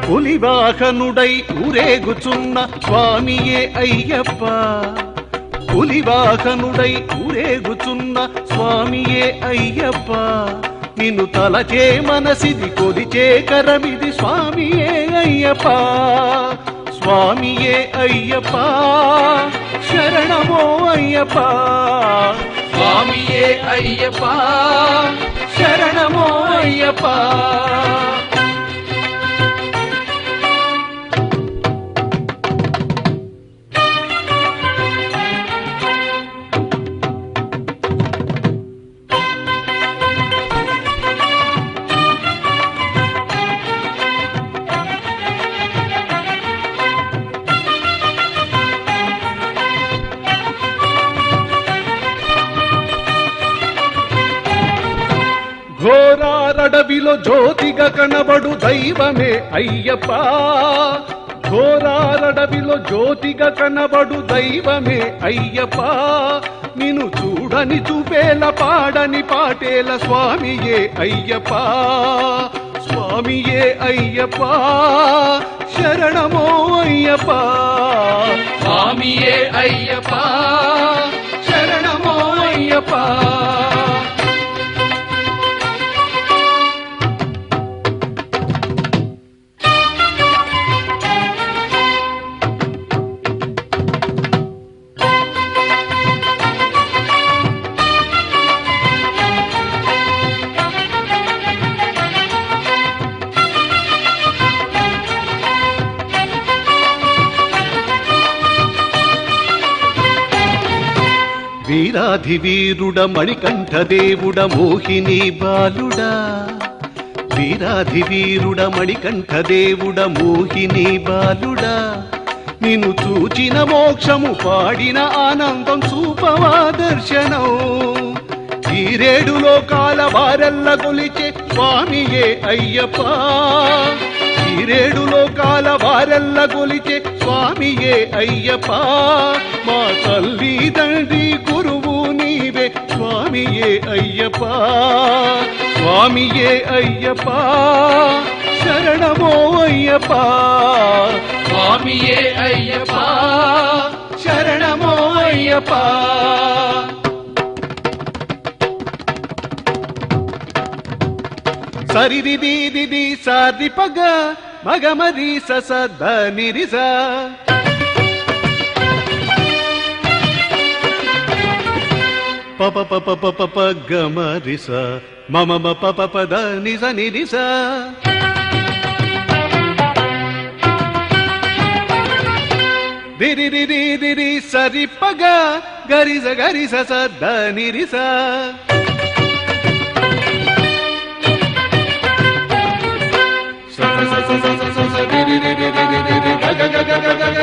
పులివాహనుడై ఊరేగుచున్న స్వామియే అయ్యప్ప, పులివాహనుడై ఊరేగుచున్న స్వామియే అయ్యప్ప, నిన్ను తలచే మనసిది కొలిచే కరమిది స్వామియే అయ్యప్ప, స్వామియే అయ్యప్ప, శరణమో అయ్యప్ప, స్వామియే అయ్యప్ప, శరణమో అయ్యప్ప. ఘోరారడవిలో జ్యోతిగా కనబడు దైవమే అయ్యప్ప, ఘోరారడవిలో జ్యోతిగా కనబడు దైవమే అయ్యప్ప, నిన్ను చూడని చూపేల పాడని పాటేల స్వామియే అయ్యప్ప, స్వామియే అయ్యప్ప, శరణమో అయ్యప్ప, స్వామియే అయ్యప్ప, శరణమో అయ్యప్ప. వీరాధి వీరుడ మణికంఠ దేవుడ మోహిని బాలుడా, వీరాధి వీరుడ మణికంఠ దేవుడ మోహిని బాలుడా, నిన్ను చూచిన మోక్షము పాడిన ఆనందం చూపవా దర్శనం, ఈ రేడు లోకాల వారెల్ల కొలిచే స్వామియే అయ్యప్ప, ఈ రేడు లోకాల వారెల్ల కొలిచే స్వామియే అయ్యప్ప, మా తల్లి తండ్రి గురువు నీవే స్వామియే అయ్యప్ప, స్వామియే అయ్యప్ప, శరణమో అయ్యప్ప, స్వామియే అయ్యప్ప, శరణమో అయ్యప్ప. సరిది దీది సారి పగ మగమరి సస ధనిరిస, పప పప పప ప గమరిస మమ పప పద నిస నిరిస, దిరి దిరి దిరి సరి పగ గరిస గరిస స ధనిరిస, గ గ గ గ గ